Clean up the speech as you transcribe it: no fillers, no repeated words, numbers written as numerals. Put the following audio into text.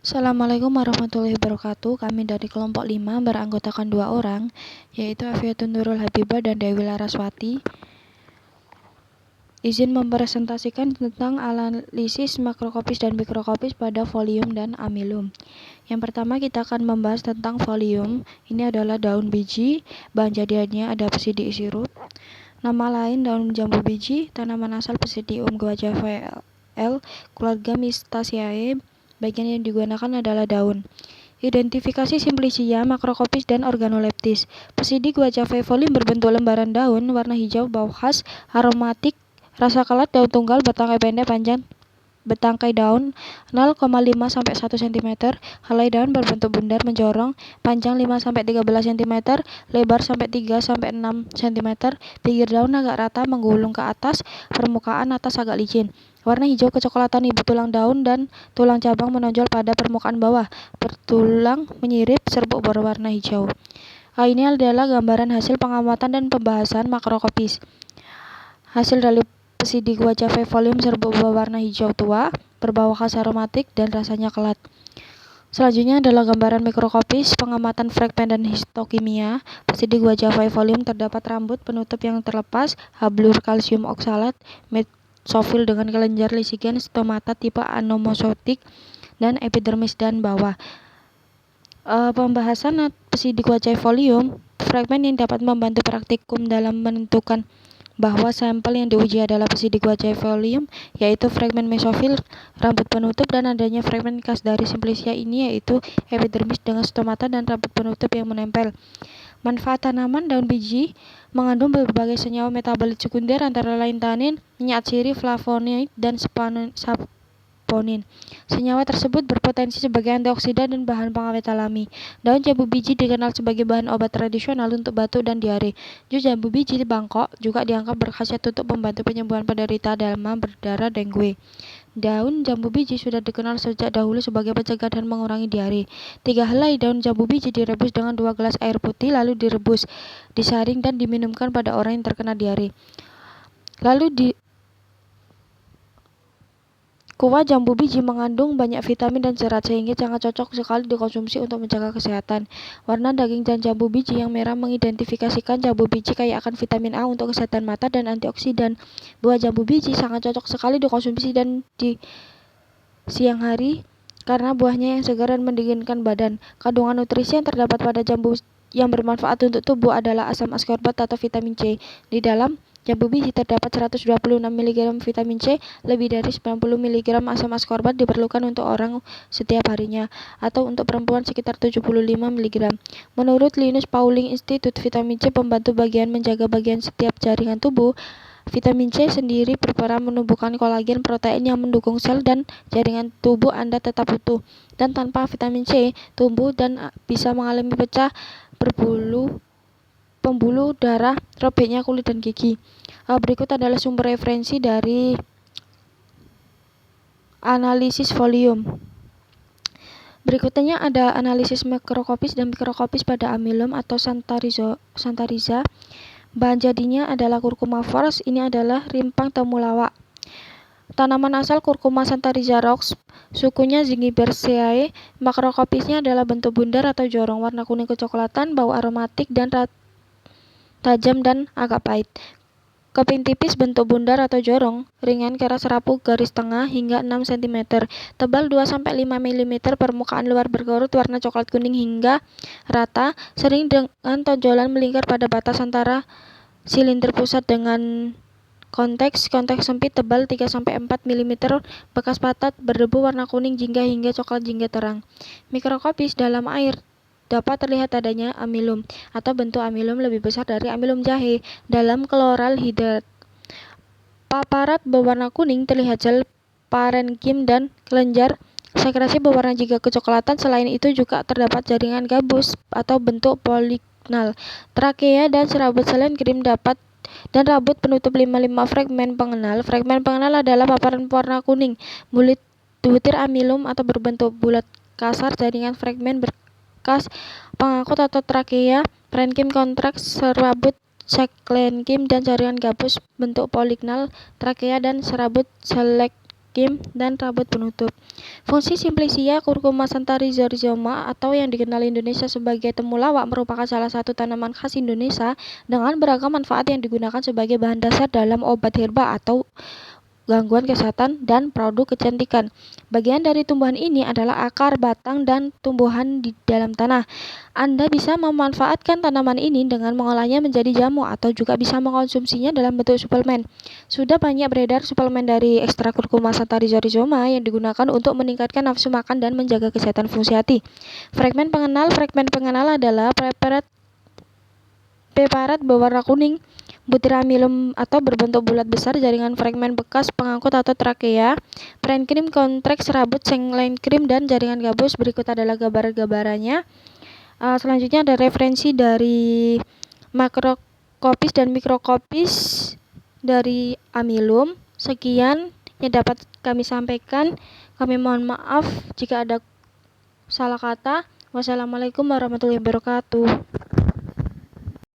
Assalamualaikum warahmatullahi wabarakatuh. Kami dari kelompok 5 beranggotakan 2 orang, yaitu Afiatun Nurul Habibah dan Dewi Laraswati. Izin mempresentasikan tentang analisis makrokopis dan mikrokopis pada folium dan amilum. Yang pertama kita akan membahas tentang folium. Ini adalah daun biji, bahan jadiannya ada Psidium sirut. Nama lain daun jambu biji, tanaman asal Psidium guajavae L, keluarga Mystaceae. Bagian yang digunakan adalah daun. Identifikasi simplicia, makrokopis, dan organoleptis. Psidium guajavae folium berbentuk lembaran daun, warna hijau, bau khas, aromatik, rasa kelat, daun tunggal, bertangkai pendek, panjang betangkai daun 0,5-1 cm, helai daun berbentuk bundar menjorong, panjang 5-13 cm, lebar sampai 3-6 cm, pinggir daun agak rata menggulung ke atas, permukaan atas agak licin. Warna hijau kecoklatan, ibu tulang daun dan tulang cabang menonjol pada permukaan bawah, bertulang menyirip, serbuk berwarna hijau. Ini adalah gambaran hasil pengamatan dan pembahasan makrokopis. Hasil dari Psidium guajavae folium serbuk berwarna hijau tua, berbau khas aromatik, dan rasanya kelat. Selanjutnya adalah gambaran mikrokopis, pengamatan fragmen dan histokimia. Psidium guajavae folium terdapat rambut penutup yang terlepas, hablur kalsium oksalat, mesofil dengan kelenjar lisigen, stomata tipe anomosotik, dan epidermis dan bawah. Pembahasan Psidium guajavae folium, fragmen yang dapat membantu praktikum dalam menentukan bahwa sampel yang diuji adalah Psidium guajavae folium, yaitu fragmen mesofil, rambut penutup, dan adanya fragmen khas dari simplicia ini yaitu epidermis dengan stomata dan rambut penutup yang menempel. Manfaat tanaman daun biji mengandung berbagai senyawa metabolit sekunder antara lain tanin, minyak sirih, flavonoid, dan saponin. Senyawa tersebut berpotensi sebagai antioksidan dan bahan pengawet alami. Daun jambu biji dikenal sebagai bahan obat tradisional untuk batuk dan diare. Jus jambu biji Bangkok juga dianggap berkhasiat untuk membantu penyembuhan penderita demam berdarah dengue. Daun jambu biji sudah dikenal sejak dahulu sebagai pencegah dan mengurangi diare. 3 helai daun jambu biji direbus dengan 2 gelas air putih, lalu direbus, disaring, dan diminumkan pada orang yang terkena diare. Kuah jambu biji mengandung banyak vitamin dan serat sehingga sangat cocok sekali dikonsumsi untuk menjaga kesehatan. Warna daging dan jambu biji yang merah mengidentifikasikan jambu biji kaya akan vitamin A untuk kesehatan mata dan antioksidan. Buah jambu biji sangat cocok sekali dikonsumsi dan di siang hari karena buahnya yang segar dan mendinginkan badan. Kandungan nutrisi yang terdapat pada jambu yang bermanfaat untuk tubuh adalah asam ascorbat atau vitamin C. Di dalam jambu biji terdapat 126 mg vitamin C, lebih dari 90 mg asam ascorbat diperlukan untuk orang setiap harinya, atau untuk perempuan sekitar 75 mg. Menurut Linus Pauling Institute, vitamin C membantu bagian menjaga bagian setiap jaringan tubuh. Vitamin C sendiri berperan menumbuhkan kolagen, protein yang mendukung sel dan jaringan tubuh Anda tetap utuh. Dan tanpa vitamin C, tumbuh dan bisa mengalami pecah, pembuluh darah, robeknya kulit dan gigi. Berikut adalah sumber referensi dari analisis folium. Berikutnya ada analisis makrokopis dan mikrokopis pada amilum atau Xanthorrhiza. Bahan jadinya adalah Curcuma fors. Ini adalah rimpang temulawak. Tanaman asal Curcuma Xanthorrhiza Roxb, sukunya Zingiberaceae. Makrokopisnya adalah bentuk bundar atau jorong, warna kuning kecoklatan, bau aromatik dan tajam dan agak pahit. Keping tipis, bentuk bundar atau jorong, ringan, keras, rapuh, garis tengah hingga 6 cm, tebal 2-5 mm, permukaan luar berkerut, warna coklat kuning hingga rata, sering dengan tonjolan melingkar pada batas antara silinder pusat dengan konteks sempit, tebal 3-4 mm, bekas patat, berdebu, warna kuning jingga hingga coklat jingga terang. Mikrokopis dalam air dapat terlihat adanya amilum atau bentuk amilum lebih besar dari amilum jahe dalam kloral hidrat. Paparat berwarna kuning terlihat sel parenkim dan kelenjar sekresi berwarna jingga kecoklatan. Selain itu juga terdapat jaringan gabus atau bentuk polignal, trakea dan serabut selen krim dan rambut penutup 55 fragmen pengenal. Fragmen pengenal adalah paparan warna kuning, butir amilum atau berbentuk bulat kasar, jaringan fragmen bekas pengangkut atau trakea, parenkim kontraks, serabut seklenkim, dan jaringan gabus bentuk polignal, trakea dan serabut skim, dan rabut penutup. Fungsi Simplicia curcuma rhizoma atau yang dikenal Indonesia sebagai temulawak merupakan salah satu tanaman khas Indonesia dengan beragam manfaat yang digunakan sebagai bahan dasar dalam obat herba atau gangguan kesehatan dan produk kecantikan. Bagian dari tumbuhan ini adalah akar, batang, dan tumbuhan di dalam tanah. Anda bisa memanfaatkan tanaman ini dengan mengolahnya menjadi jamu atau juga bisa mengkonsumsinya dalam bentuk suplemen. Sudah banyak beredar suplemen dari ekstrak curcuma rhizoma yang digunakan untuk meningkatkan nafsu makan dan menjaga kesehatan fungsi hati. Fragmen pengenal adalah preparat berwarna kuning, butir amilum atau berbentuk bulat besar, jaringan fragmen bekas pengangkut atau trakea, parenkrim, kontraks, rabut, sengline krim, dan jaringan gabus. Berikut adalah gambar-gambarannya. Selanjutnya ada referensi dari makrokopis dan mikrokopis dari amilum. Sekian yang dapat kami sampaikan. Kami mohon maaf jika ada salah kata. Wassalamualaikum warahmatullahi wabarakatuh.